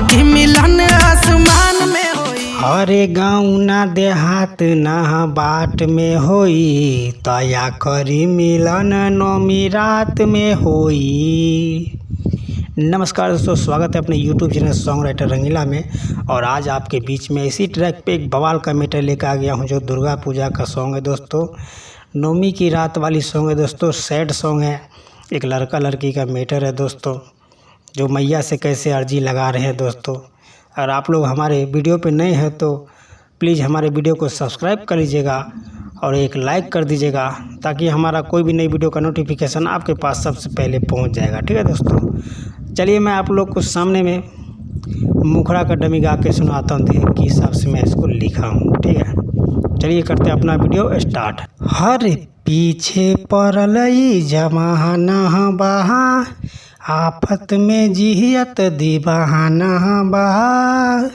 कि मिलन आसमान में होई। हरे गाँव ना देहात ना बाट में होई, तया करी मिलन नौमी रात में होई। नमस्कार दोस्तों, स्वागत है अपने YouTube चैनल सॉन्ग राइटर रंगीला में। और आज आपके बीच में इसी ट्रैक पे एक बवाल का मैटर लेकर आ गया हूँ, जो दुर्गा पूजा का सॉन्ग है दोस्तों। नौमी की रात वाली सॉन्ग है दोस्तों, सैड सॉन्ग है। एक लड़का लड़की का मैटर है दोस्तों, जो मैया से कैसे अर्जी लगा रहे हैं दोस्तों। और आप लोग हमारे वीडियो पे नए हैं तो प्लीज़ हमारे वीडियो को सब्सक्राइब कर लीजिएगा और एक लाइक कर दीजिएगा, ताकि हमारा कोई भी नई वीडियो का नोटिफिकेशन आपके पास सबसे पहले पहुंच जाएगा। ठीक है दोस्तों, चलिए मैं आप लोग को सामने में मुखड़ा का डमी गा के सुनाता हूँ, देखिए किस हिसाब से मैं इसको लिखा हूँ। ठीक है, चलिए करते हैं अपना वीडियो स्टार्ट। हर पीछे पड़ल ई जमाना बहा, आफत में जियत दीवाना बहा।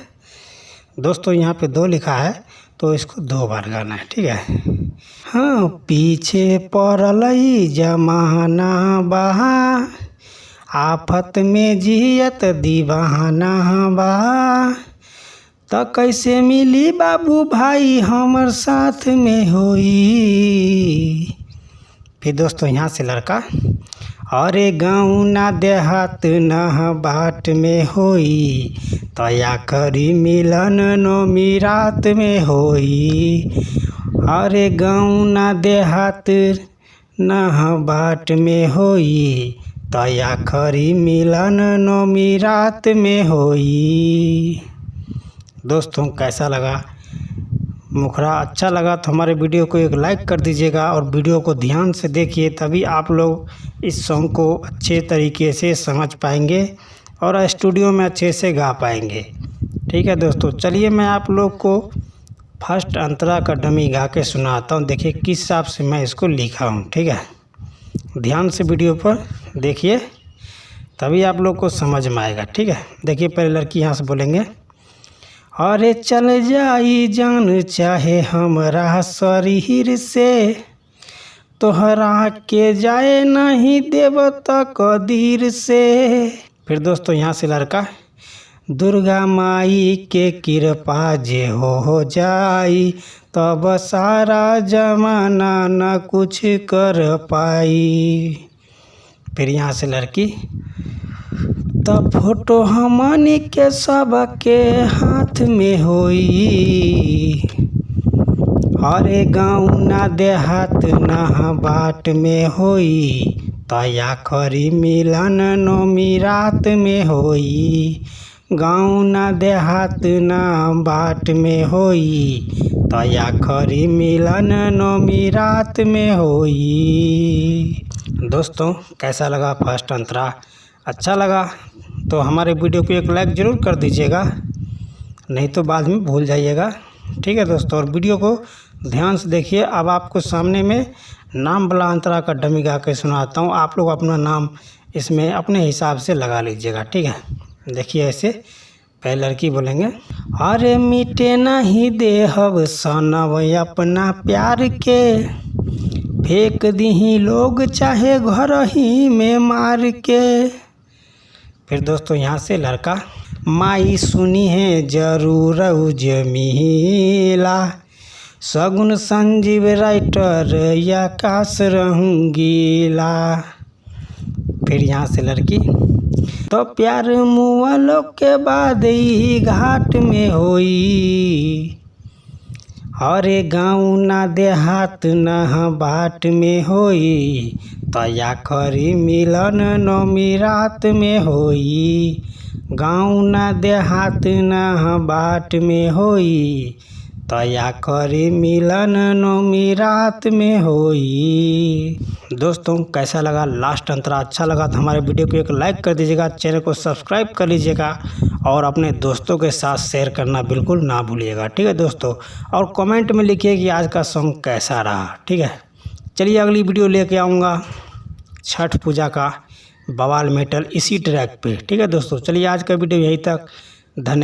दोस्तों यहाँ पे दो लिखा है तो इसको दो बार गाना है। ठीक है, हाँ, पीछे पड़ल ई जमाना बहा, आफत में जियत दीवाना बहा। तो कैसे मिली बाबू भाई हमर साथ में होई। फिर दोस्तों यहाँ से लड़का, अरे गाँव ना देहात ना बाट में होई, तया करी मिलन नौमी रात में होई। अरे गाँव ना देहात ना बाट में होई, तया करी मिलन नौमी रात में होई। दोस्तों कैसा लगा मुखड़ा? अच्छा लगा तो हमारे वीडियो को एक लाइक कर दीजिएगा और वीडियो को ध्यान से देखिए, तभी आप लोग इस सॉन्ग को अच्छे तरीके से समझ पाएंगे और स्टूडियो में अच्छे से गा पाएंगे। ठीक है दोस्तों, चलिए मैं आप लोग को फर्स्ट अंतरा का डमी गा के सुनाता हूँ, देखिए किस हिसाब से मैं इसको लिखा हूँ। ठीक है, ध्यान से वीडियो पर देखिए, तभी आप लोग को समझ में आएगा। ठीक है, देखिए पहले लड़की यहाँ से बोलेंगे, अरे चल जाई जान चाहे हमरा शरीर से, तोहरा के जाए नहीं देव तकदीर से। फिर दोस्तों यहाँ से लड़का, दुर्गा माई के कृपा जे हो जाई, तब सारा जमाना न कुछ कर पाई। फिर यहाँ से लड़की, तब फोटो हमनी के सबके हाथ में होई। अरे गाँव ना देहात ना बाट में होई, तया करी मिलन नौमी रात में होई। गाँव ना देहात ना बाट में होई, तया करी मिलन नौमी रात में होई। दोस्तों कैसा लगा फर्स्ट अंतरा? अच्छा लगा तो हमारे वीडियो को एक लाइक ज़रूर कर दीजिएगा, नहीं तो बाद में भूल जाइएगा। ठीक है दोस्तों, और वीडियो को ध्यान से देखिए। अब आपको सामने में नाम वाला अंतरा का डमी गा के सुनाता हूँ, आप लोग अपना नाम इसमें अपने हिसाब से लगा लीजिएगा। ठीक है, देखिए ऐसे पहले लड़की बोलेंगे, अरे मिटे नहीं देहब सनब अपना प्यार के, फेंक दीही लोग चाहे घर ही में मार के। फिर दोस्तों यहाँ से लड़का, माई सुनी है जरूर उजमीला, सगुन संजीव राइटर या काश रहूंगीला। फिर यहाँ से लड़की, तो प्यार मुआलों के बाद ही घाट में होई। अरे गाँव ना देहात ना बाट में होई, तया करी मिलन नौमी रात में होई। गाँव ना देहात ना बाट में होई, तया करी मिलन नौमी रात में होई। दोस्तों कैसा लगा लास्ट अंतरा? अच्छा लगा तो हमारे वीडियो को एक लाइक कर दीजिएगा, चैनल को सब्सक्राइब कर लीजिएगा और अपने दोस्तों के साथ शेयर करना बिल्कुल ना भूलिएगा। ठीक है दोस्तों, और कमेंट में लिखिए कि आज का सॉन्ग कैसा रहा। ठीक है, चलिए अगली वीडियो लेके आऊँगा छठ पूजा का बवाल मेटल इसी ट्रैक पे। ठीक है दोस्तों, चलिए आज का वीडियो यहीं तक। धन्यवाद।